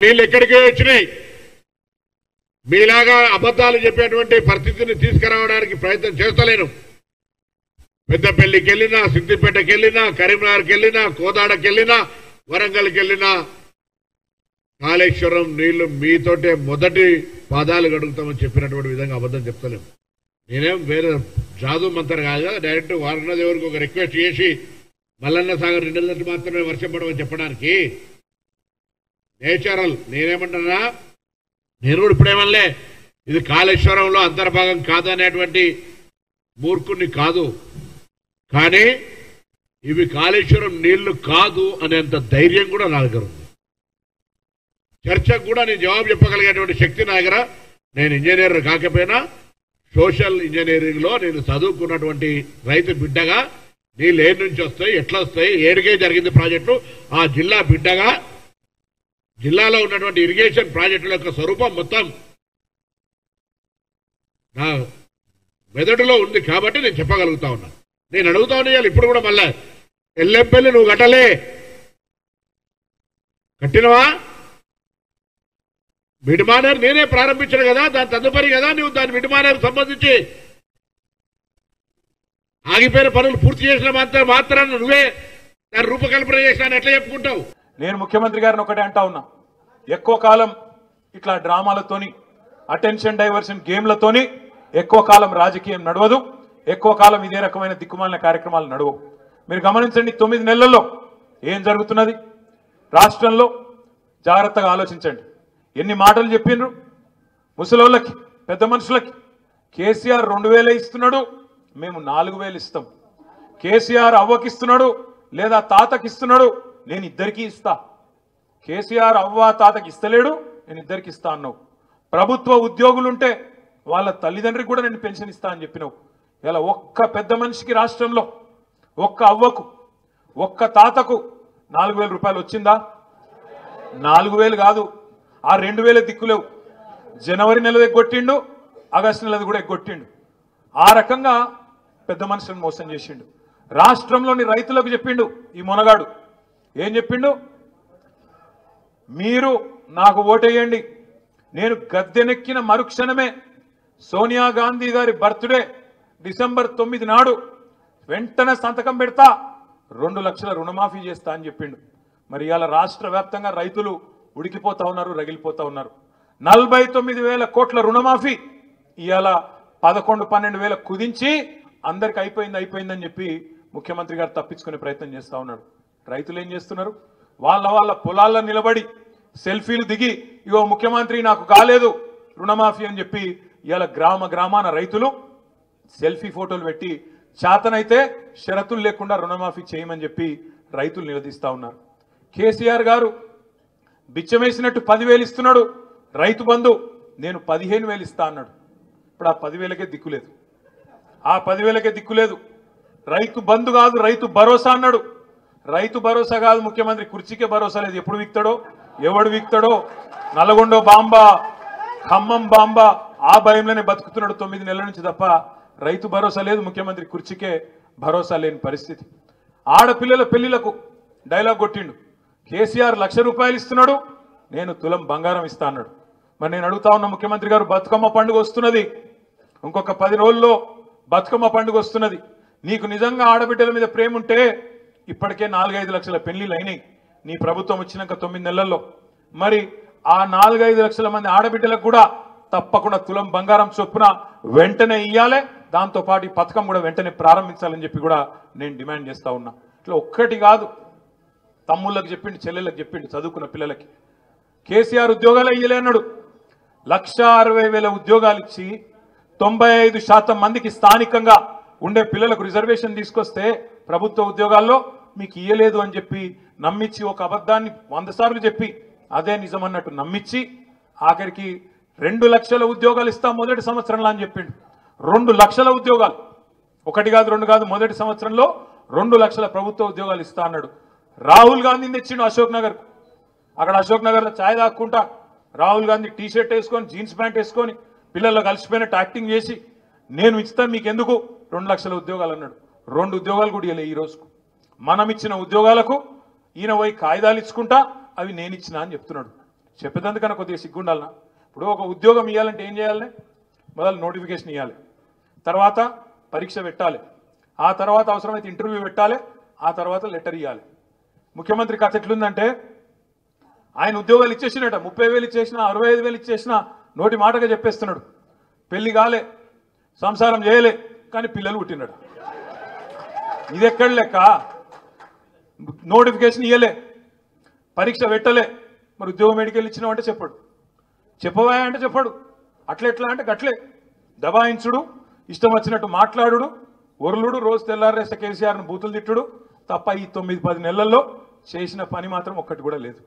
నీళ్ళు ఎక్కడికి వచ్చినాయి. మీలాగా అబద్ధాలు చెప్పేటువంటి పరిస్థితిని తీసుకురావడానికి ప్రయత్నం చేస్తలేను. పెద్దపల్లికి వెళ్ళినా, సిద్దిపేటకి వెళ్ళినా, కరీంనగర్కి వెళ్ళినా, కోదాడకి వెళ్ళినా, వరంగల్కి వెళ్ళినా కాళేశ్వరం నీళ్లు మీతోటే మొదటి పాదాలు గడుగుతామని చెప్పినటువంటి విధంగా అబద్ధం చెప్తలేము. నేనేం వేరే జాదు మంత్రం కాదు కదా, డైరెక్ట్ వారణదేవుడికి ఒక రిక్వెస్ట్ చేసి మల్లన్న సాగర్ 2 నెలల మాత్రమే వర్షం పడమని చెప్పడానికి నేచురల్. నేనేమంటున్నా, నేను కూడా ఇప్పుడేమనలే ఇది కాళేశ్వరంలో అంతర్భాగం కాదనేటువంటి మూర్ఖుణ్ణి కాదు, కానీ ఇవి కాళేశ్వరం నీళ్లు కాదు అనేంత ధైర్యం కూడా నా దగ్గర ఉంది. చర్చకు కూడా నేను జవాబు చెప్పగలిగేటువంటి శక్తి నా దగ్గర. నేను ఇంజనీర్ కాకపోయినా సోషల్ ఇంజనీరింగ్ లో నేను చదువుకున్నటువంటి రైతు బిడ్డగా నీళ్ళు ఏడు నుంచి వస్తాయి, ఎట్లా వస్తాయి, ఏడుకే జరిగింది ప్రాజెక్టు, ఆ జిల్లా బిడ్డగా జిల్లాలో ఉన్నటువంటి ఇరిగేషన్ ప్రాజెక్టుల యొక్క స్వరూపం మొత్తం నా మెదడులో ఉంది కాబట్టి నేను చెప్పగలుగుతా ఉన్నా. నేను అడుగుతా ఉన్నాను ఇప్పుడు కూడా మళ్ళా, ఎల్లెంపల్లి నువ్వు కట్టలే, కట్టినవా? మిడిమానేరు నేనే ప్రారంభించాను కదా, దాని తదుపరి కదా నువ్వు దాని మిడిమానేరు సంబంధించి ఆగిపోయిన పనులు పూర్తి చేసిన మాత్రాన్ని నువ్వే దాని రూపకల్పన చేసినా ఎట్లా చెప్పుకుంటావు? నేను ముఖ్యమంత్రి గారిని ఒకటే అంటా ఉన్నా, ఎక్కువ కాలం ఇట్లా డ్రామాలతోని, అటెన్షన్ డైవర్షన్ గేమ్లతోని ఎక్కువ కాలం రాజకీయం నడవదు, ఎక్కువ కాలం ఇదే రకమైన దిక్కుమాలిన కార్యక్రమాలు నడవవు. మీరు గమనించండి, 9 నెలల్లో ఏం జరుగుతున్నది రాష్ట్రంలో జాగ్రత్తగా ఆలోచించండి. ఎన్ని మాటలు చెప్పిండ్రు ముసలోళ్ళకి, పెద్ద మనుషులకి. కేసీఆర్ 2000 ఇస్తున్నాడు, మేము 4000 ఇస్తాం. కేసీఆర్ అవ్వకిస్తున్నాడు లేదా తాతకిస్తున్నాడు, నేను ఇద్దరికీ ఇస్తా. కేసీఆర్ అవ్వ తాతకి ఇస్తలేడు, నేను ఇద్దరికి ఇస్తా అన్నావు. ప్రభుత్వ ఉద్యోగులుంటే వాళ్ళ తల్లిదండ్రికి కూడా నేను పెన్షన్ ఇస్తా అని చెప్పినావు. ఇలా ఒక్క పెద్ద మనిషికి రాష్ట్రంలో, ఒక్క అవ్వకు, ఒక్క తాతకు 4000 రూపాయలు వచ్చిందా? 4000 కాదు, ఆ 2000 దిక్కులేవు. జనవరి నెలది ఎగ్గొట్టిండు, ఆగస్టు నెలది కూడా ఎగ్గొట్టిండు. ఆ రకంగా పెద్ద మనుషులను మోసం చేసిండు. రాష్ట్రంలోని రైతులకు చెప్పిండు ఈ మొనగాడు. ఏం చెప్పిండు? మీరు నాకు ఓటేయండి, నేను గద్దెనెక్కిన మరుక్షణమే సోనియా గాంధీ గారి బర్త్డే డిసెంబర్ 9 నాడు వెంటనే సంతకం పెడతా, 2 లక్షల రుణమాఫీ చేస్తా అని చెప్పిండు. మరి ఇవాళ రాష్ట్ర వ్యాప్తంగా రైతులు ఉడికిపోతా ఉన్నారు, రగిలిపోతా ఉన్నారు. 49,000 కోట్ల రుణమాఫీ ఇవాళ 11-12 వేల కుదించి అందరికి అయిపోయిందని చెప్పి ముఖ్యమంత్రి గారు తప్పించుకునే ప్రయత్నం చేస్తా ఉన్నాడు. రైతులు ఏం చేస్తున్నారు? వాళ్ళ పొలాల్లో నిలబడి సెల్ఫీలు దిగి, ఇగో ముఖ్యమంత్రి నాకు కాలేదు రుణమాఫీ అని చెప్పి ఇవాళ గ్రామాన రైతులు సెల్ఫీ ఫోటోలు పెట్టి చేతనైతే షరతులు లేకుండా రుణమాఫీ చేయమని చెప్పి రైతులు నిలదీస్తా ఉన్నారు. కేసీఆర్ గారు బిచ్చమేసినట్టు 10,000 ఇస్తున్నాడు, రైతు బంధు నేను 15,000 ఇస్తా అన్నాడు. ఇప్పుడు ఆ 10,000కే దిక్కులేదు, ఆ 10,000కే దిక్కులేదు. రైతు బంధు కాదు, రైతు భరోసా అన్నాడు. రైతు భరోసా కాదు, ముఖ్యమంత్రి కుర్చీకే భరోసా లేదు. ఎప్పుడు వీక్తాడో, ఎవడు వీక్తాడో, నల్గొండ బాంబా, ఖమ్మం బాంబా, ఆ భయంలోనే బతుకుతున్నాడు 9 నెలల నుంచి తప్ప రైతు భరోసా లేదు. ముఖ్యమంత్రి కుర్చీకే భరోసా లేని పరిస్థితి. ఆడపిల్లల పెళ్లిలకు డైలాగ్ కొట్టిండు. కేసీఆర్ 1,00,000 రూపాయలు ఇస్తున్నాడు, నేను తులం బంగారం ఇస్తా అన్నాడు. మరి నేను అడుగుతా ఉన్న ముఖ్యమంత్రి గారు, బతుకమ్మ పండుగ వస్తున్నది, ఇంకొక 10 రోజుల్లో బతుకమ్మ పండుగ వస్తున్నది. నీకు నిజంగా ఆడబిడ్డల మీద ప్రేమ ఉంటే ఇప్పటికే 4-5 లక్షల పెళ్లిళ్ళు అయినాయి నీ ప్రభుత్వం వచ్చినాక 9 నెలల్లో. మరి ఆ 4-5 లక్షల మంది ఆడబిడ్డలకు కూడా తప్పకుండా తులం బంగారం చొప్పున వెంటనే ఇయ్యాలి. దాంతోపాటు ఈ పథకం కూడా వెంటనే ప్రారంభించాలని చెప్పి కూడా నేను డిమాండ్ చేస్తా ఉన్నా. ఇట్లా ఒక్కటి కాదు, తమ్ముళ్ళకి చెప్పిండు, చెల్లెళ్ళకి చెప్పిండు, చదువుకున్న పిల్లలకి. కేసీఆర్ ఉద్యోగాలు ఇయ్యలే అన్నాడు. 1,60,000 ఉద్యోగాలు ఇచ్చి 95% మందికి స్థానికంగా ఉండే పిల్లలకు రిజర్వేషన్ తీసుకొస్తే ప్రభుత్వ ఉద్యోగాల్లో మీకు ఇయ్యలేదు అని చెప్పి నమ్మించి, ఒక అబద్ధాన్ని 100 సార్లు చెప్పి అదే నిజమన్నట్టు నమ్మించి ఆఖరికి 2 లక్షల ఉద్యోగాలు ఇస్తాం మొదటి సంవత్సరంలో అని చెప్పిండు. 2 లక్షల ఉద్యోగాలు, 1 కాదు 2 కాదు, మొదటి సంవత్సరంలో 2 లక్షల ప్రభుత్వ ఉద్యోగాలు ఇస్తా అన్నాడు. రాహుల్ గాంధీని తెచ్చిండు అశోక్ నగర్. అక్కడ అశోక్ నగర్లో ఛాయ్ తాక్కుంటా రాహుల్ గాంధీ టీ-షర్ట్ వేసుకొని, జీన్స్ ప్యాంట్ వేసుకొని, పిల్లల్లో కలిసిపోయినట్టు యాక్టింగ్ చేసి నేను ఇస్తాను మీకు ఎందుకు 2 లక్షల ఉద్యోగాలు అన్నాడు. 2 ఉద్యోగాలు కూడా ఇవ్వలే ఈ రోజుకు. మనం ఇచ్చిన ఉద్యోగాలకు ఈయన పోయి కాయిదాలు ఇచ్చుకుంటా అవి నేను ఇచ్చినా అని చెప్తున్నాడు. చెప్పేదందుకన్నా కొద్దిగా సిగ్గుండాలనా? ఇప్పుడు ఒక ఉద్యోగం ఇవ్వాలంటే ఏం చేయాలి? మొదలు నోటిఫికేషన్ ఇవ్వాలి, తర్వాత పరీక్ష పెట్టాలి, ఆ తర్వాత అవసరమైతే ఇంటర్వ్యూ పెట్టాలి, ఆ తర్వాత లెటర్ ఇవ్వాలి. ముఖ్యమంత్రి కథ ఎట్లుందంటే ఆయన ఉద్యోగాలు ఇచ్చేసినట, 30,000 ఇచ్చేసినా 65,000 ఇచ్చేసినా నోటి మాటగా చెప్పేస్తున్నాడు. పెళ్లి కాలే, సంసారం చేయలే, కానీ పిల్లలు పుట్టినాడు. ఇది ఎక్కడ లెక్క? నోటిఫికేషన్ ఇవ్వలే, పరీక్ష పెట్టలే, మరి ఉద్యోగం ఎడికెళ్ళి ఇచ్చినామంటే చెప్పడు, చెప్పవా అంటే చెప్పడు. అట్లెట్లా అంటే గట్లే దబాయించుడు, ఇష్టం వచ్చినట్టు మాట్లాడుడు, ఒరులుడు, రోజు తెల్లారేస్తే కేసీఆర్ను బూతులు తిట్టుడు తప్ప ఈ 9-10 నెలల్లో చేసిన పని మాత్రం ఒక్కటి కూడా లేదు.